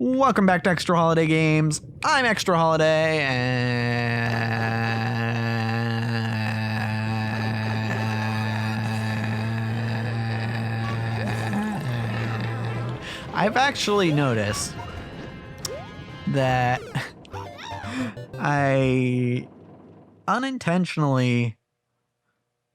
Welcome back to Extra Holiday Games. I'm Extra Holiday, and I've actually noticed that I unintentionally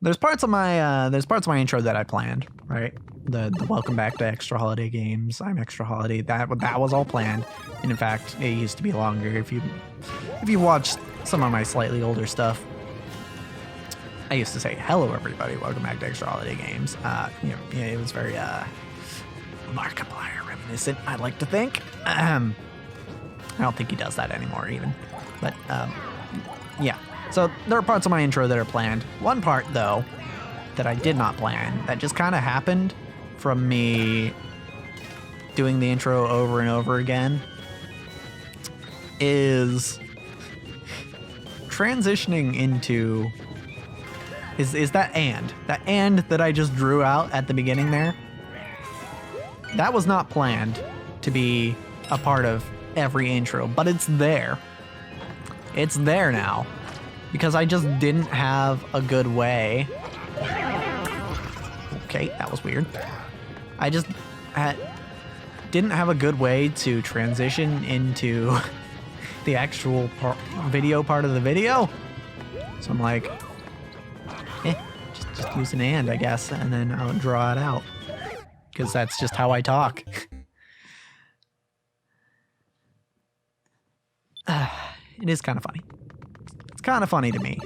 there's parts of my intro that I planned, right? The welcome back to Extra Holiday Games. I'm Extra Holiday. That was all planned, and in fact, it used to be longer. If you watched some of my slightly older stuff, I used to say, "Hello, everybody. Welcome back to Extra Holiday Games." It was very Markiplier reminiscent. I'd like to think. I don't think he does that anymore, even. But yeah. So there are parts of my intro that are planned. One part, though, that I did not plan, that just kind of happened from me doing the intro over and over again, is transitioning into is that and that I just drew out at the beginning there. That was not planned to be a part of every intro, but it's there. It's there now. Because I just didn't have a good way. Okay, that was weird. I just didn't have a good way to transition into the actual video part of the video. So I'm like, just use an and, I guess, and then I'll draw it out. Because that's just how I talk. It is kind of funny. Kind of funny to me.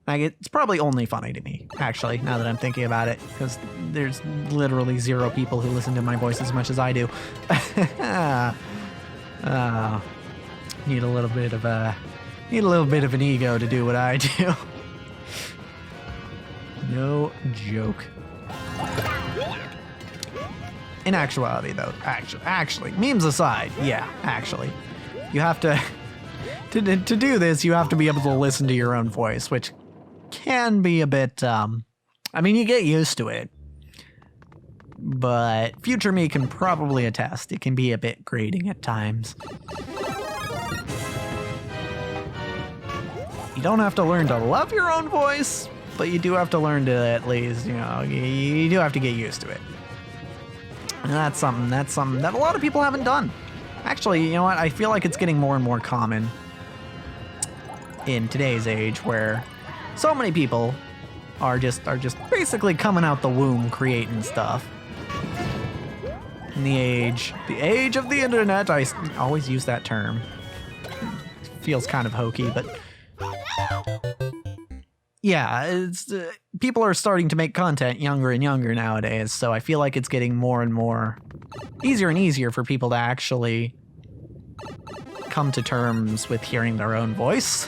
Like, it's probably only funny to me, actually, now that I'm thinking about it, because there's literally 0 people who listen to my voice as much as I do. Need a little bit of an ego to do what I do. No joke. In actuality, though, actually, memes aside, yeah, actually, you have to. To do this, you have to be able to listen to your own voice, which can be a bit, I mean, you get used to it, but future me can probably attest. It can be a bit grating at times. You don't have to learn to love your own voice, but you do have to learn to at least, you do have to get used to it. And that's something that a lot of people haven't done. Actually, you know what? I feel like it's getting more and more common in today's age, where so many people are just basically coming out the womb creating stuff. In the age of the internet, I always use that term. It feels kind of hokey, but yeah, it's people are starting to make content younger and younger nowadays, so I feel like it's getting more and more easier and easier for people to actually come to terms with hearing their own voice.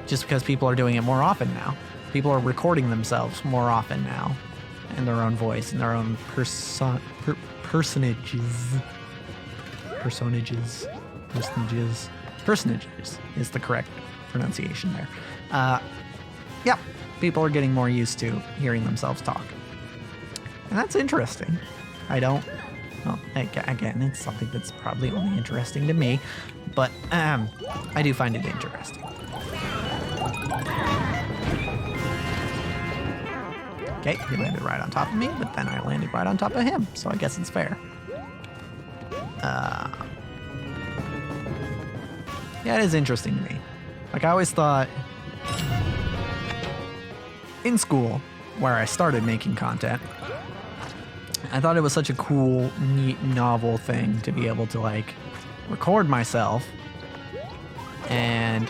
Just because people are doing it more often now. People are recording themselves more often now in their own voice, in their own personages. Personages is the correct pronunciation there. Yeah, people are getting more used to hearing themselves talk. And that's interesting. Well, again, it's something that's probably only interesting to me, but I do find it interesting. Okay, he landed right on top of me, but then I landed right on top of him, so I guess it's fair. Yeah, it is interesting to me. Like, I always thought in school, where I started making content, I thought it was such a cool, neat, novel thing to be able to, like, record myself and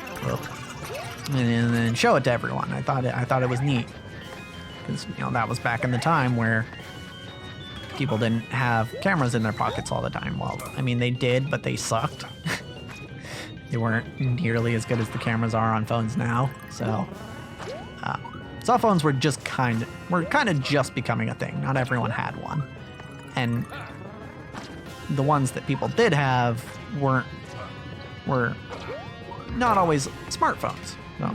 then show it to everyone. I thought it was neat, because that was back in the time where people didn't have cameras in their pockets all the time. Well, I mean, they did, but they sucked. They weren't nearly as good as the cameras are on phones now. So cell phones were kind of just becoming a thing. Not everyone had one, and the ones that people did have were not always smartphones. So,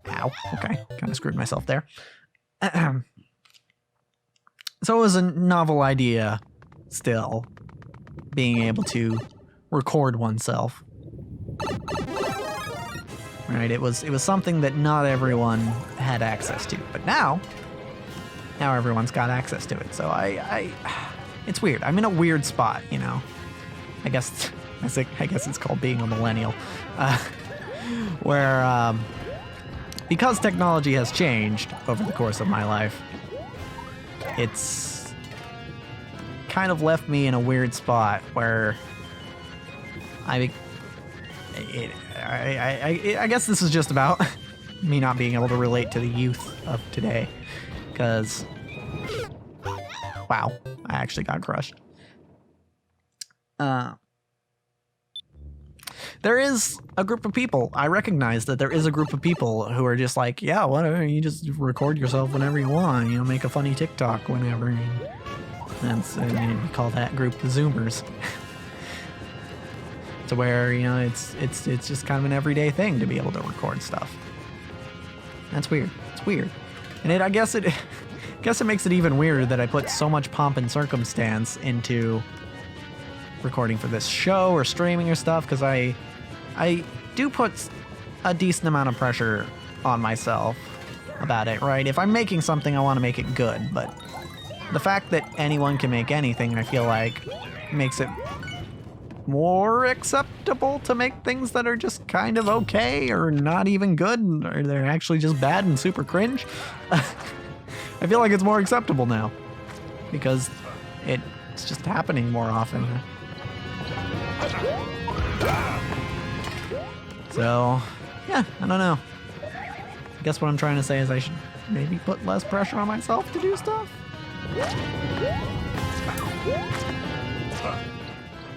ow. Okay, kind of screwed myself there. So it was a novel idea, still, being able to record oneself. Right? It was something that not everyone had access to, but now everyone's got access to it. So it's weird. I'm in a weird spot, you know. I guess it's called being a millennial, where because technology has changed over the course of my life, it's kind of left me in a weird spot where I guess this is just about me not being able to relate to the youth of today, because wow, I actually got crushed. There is a group of people. I recognize that there is a group of people who are just like, yeah, whatever, you just record yourself whenever you want, you know, make a funny TikTok whenever. And we call that group the Zoomers. To where, you know, it's just kind of an everyday thing to be able to record stuff. That's weird. It's weird. And I guess it makes it even weirder that I put so much pomp and circumstance into recording for this show or streaming or stuff, because I do put a decent amount of pressure on myself about it, right? If I'm making something, I want to make it good, but the fact that anyone can make anything, I feel like, makes it more acceptable to make things that are just kind of okay or not even good, or they're actually just bad and super cringe. I feel like it's more acceptable now because it's just happening more often. So, yeah, I don't know. I guess what I'm trying to say is I should maybe put less pressure on myself to do stuff.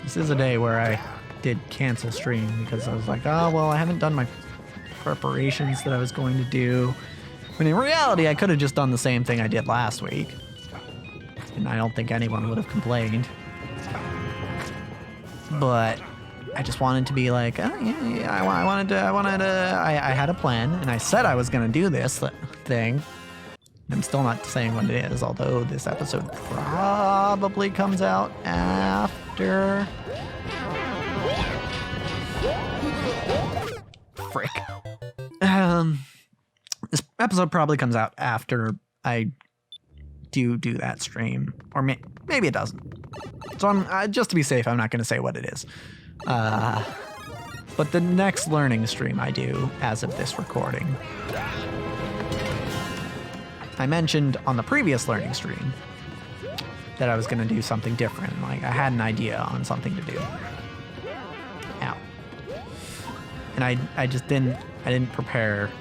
This is a day where I did cancel stream because I was like, oh, well, I haven't done my preparations that I was going to do. When in reality, I could have just done the same thing I did last week. And I don't think anyone would have complained. But I just wanted to be like, oh, yeah, I had a plan, and I said I was going to do this thing. I'm still not saying what it is, although this episode probably comes out after... Frick. This episode probably comes out after I do that stream. Or maybe it doesn't. So I'm just to be safe, I'm not going to say what it is. But the next learning stream I do as of this recording, I mentioned on the previous learning stream that I was going to do something different. Like, I had an idea on something to do. Ow. And I just didn't prepare,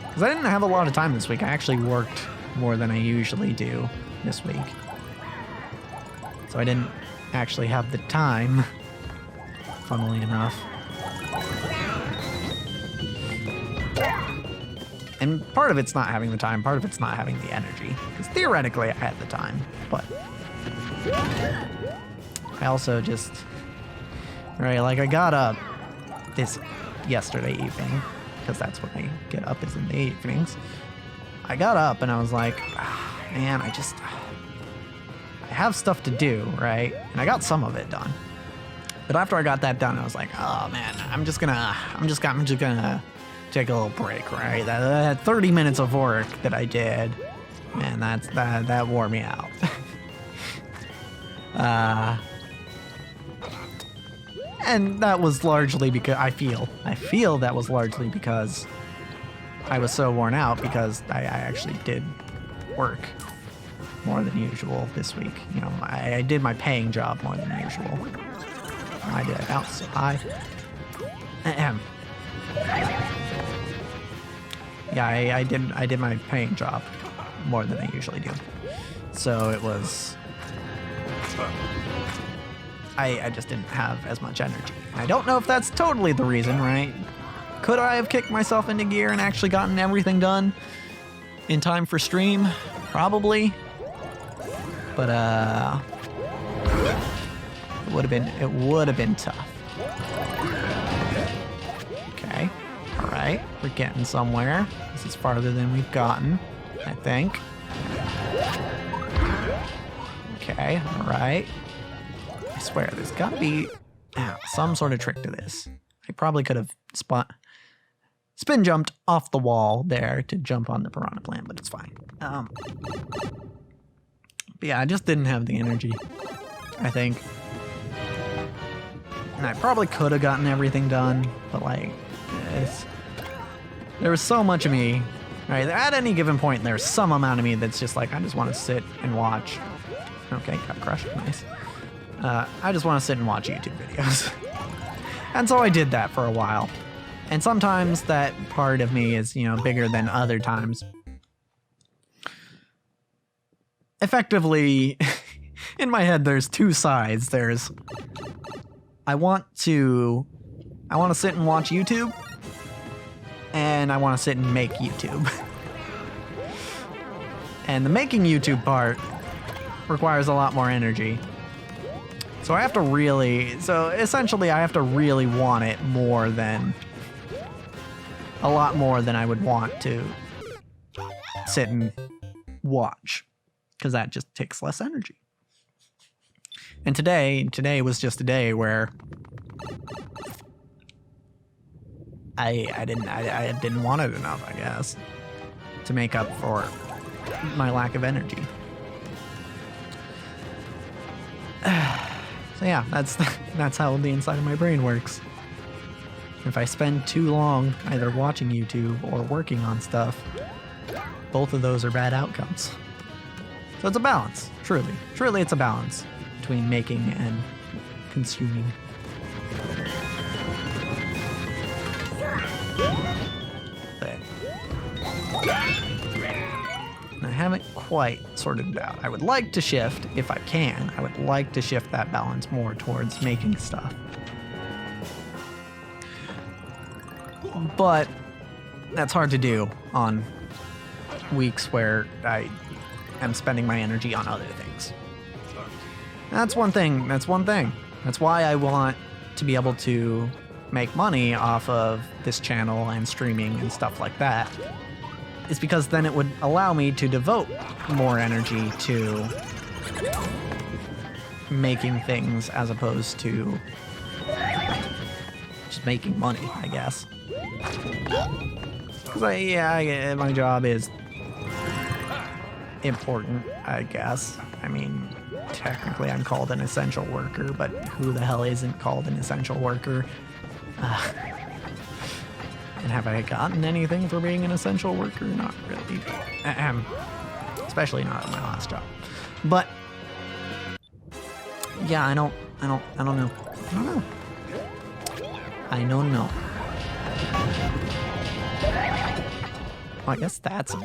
because I didn't have a lot of time this week. I actually worked more than I usually do this week. So I didn't actually have the time, funnily enough. And part of it's not having the time, part of it's not having the energy. Because theoretically I had the time, but I also just, right, like I got up yesterday evening, because that's when I get up, is in the evenings. I got up and I was like, oh, man, I have stuff to do, right? And I got some of it done. But after I got that done, I was like, oh man, I'm just gonna take a little break, right? That 30 minutes of work that I did, man, that wore me out. And that was largely because I feel that was largely because I was so worn out, because I actually did work more than usual this week. You know, I did my paying job more than usual. I did it outside. Yeah, I did my paying job more than I usually do. So it was, I just didn't have as much energy. I don't know if that's totally the reason, right? Could I have kicked myself into gear and actually gotten everything done in time for stream? Probably. But it would have been tough. Okay. All right. We're getting somewhere. This is farther than we've gotten, I think. Okay, alright. I swear, there's gotta be some sort of trick to this. I probably could have spin jumped off the wall there to jump on the piranha plant, but it's fine. But yeah, I just didn't have the energy, I think. And I probably could have gotten everything done, but like, there was so much of me. Right, at any given point, there's some amount of me that's just like, I just want to sit and watch. Okay, got crushed, nice. I just want to sit and watch YouTube videos. And so I did that for a while. And sometimes that part of me is, you know, bigger than other times. Effectively, in my head, there's two sides. There's, I want to sit and watch YouTube, and I want to sit and make YouTube. And the making YouTube part requires a lot more energy. So I have to really, essentially I have to really want it more than, a lot more than I would want to sit and watch, because that just takes less energy. And today was just a day where I didn't want it enough, I guess, to make up for my lack of energy. So yeah, that's how the inside of my brain works. If I spend too long either watching YouTube or working on stuff, both of those are bad outcomes. So it's a balance, truly. Truly it's a balance between making and consuming. I haven't quite sorted it out. I would like to shift, if I can, I would like to shift that balance more towards making stuff. But that's hard to do on weeks where I am spending my energy on other things. That's one thing. That's why I want to be able to make money off of this channel and streaming and stuff like that. Is because then it would allow me to devote more energy to making things as opposed to just making money, I guess. Because my job is important, I guess. I mean, technically I'm called an essential worker, but who the hell isn't called an essential worker? And have I gotten anything for being an essential worker? Not really. Especially not at my last job. But yeah, I don't know. I don't know. Well, I guess that's a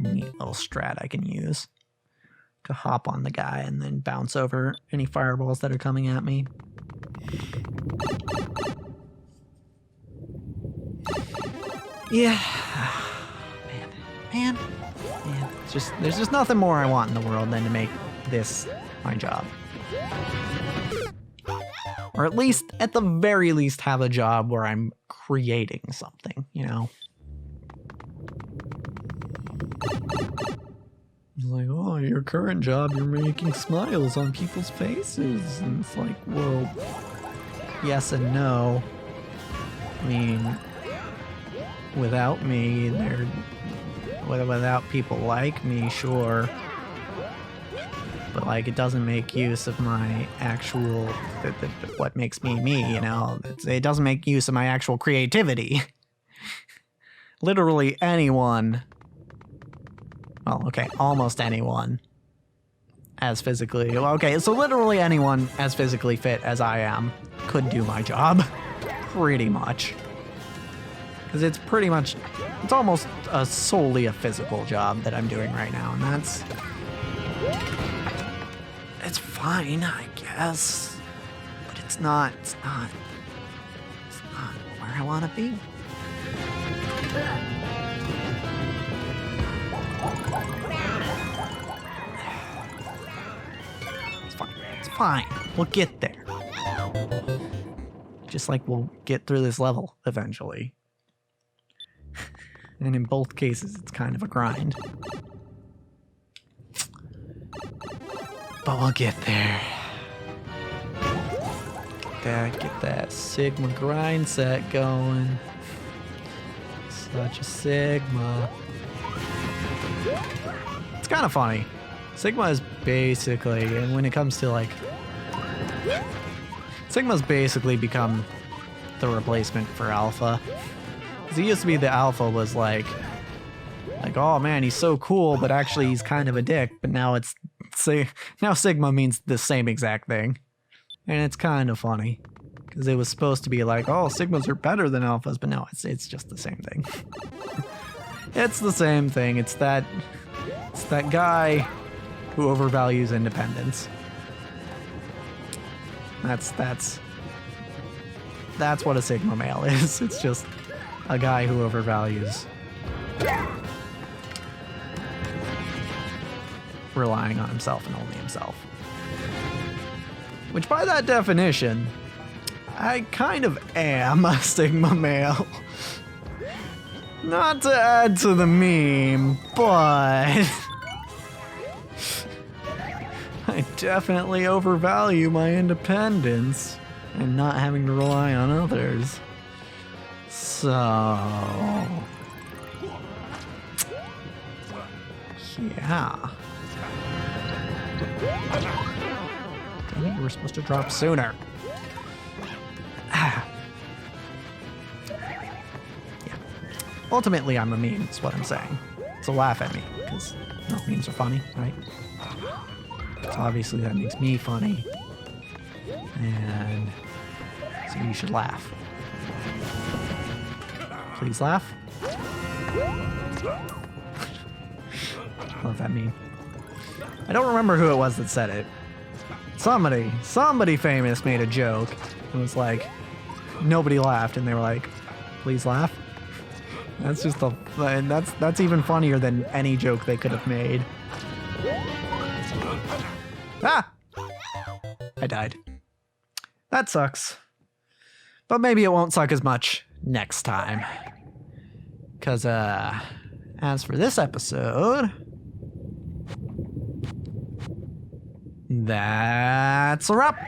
neat little strat I can use to hop on the guy and then bounce over any fireballs that are coming at me. Yeah, man. There's just nothing more I want in the world than to make this my job. Or at the very least, have a job where I'm creating something, you know? It's like, oh, your current job, you're making smiles on people's faces. And it's like, well, yes and no. I mean, without me, without people like me, sure. But like, it doesn't make use of my actual, what makes me me, you know? It doesn't make use of my actual creativity. Literally anyone, well, okay, almost anyone as physically, okay, so literally anyone as physically fit as I am could do my job, pretty much. Because it's almost solely a physical job that I'm doing right now, and it's fine, I guess, but it's not where I want to be. It's fine, we'll get there. Just like we'll get through this level eventually. And in both cases, it's kind of a grind. But we'll get there. Get that Sigma grind set going. Such a Sigma. It's kind of funny. Sigma is basically, and when it comes to like, Sigma's basically become the replacement for Alpha. Because it used to be the Alpha was like, oh man, he's so cool, but actually he's kind of a dick. But now now Sigma means the same exact thing. And it's kind of funny. Because it was supposed to be like, oh, Sigmas are better than Alphas, but no, it's just the same thing. It's the same thing. It's that guy who overvalues independence. That's what a Sigma male is. It's just a guy who overvalues relying on himself and only himself. Which by that definition, I kind of am a Sigma male. Not to add to the meme, but I definitely overvalue my independence and not having to rely on others. So yeah. Dang it, you were supposed to drop sooner. Yeah. Ultimately, I'm a meme, is what I'm saying. So laugh at me, because memes are funny, right? So obviously that makes me funny. And so you should laugh. Please laugh. Love that meme. I don't remember who it was that said it. Somebody famous made a joke. It was like, nobody laughed, and they were like, please laugh. That's just that's even funnier than any joke they could have made. Ah! I died. That sucks. But maybe it won't suck as much next time. Because, as for this episode, that's a wrap.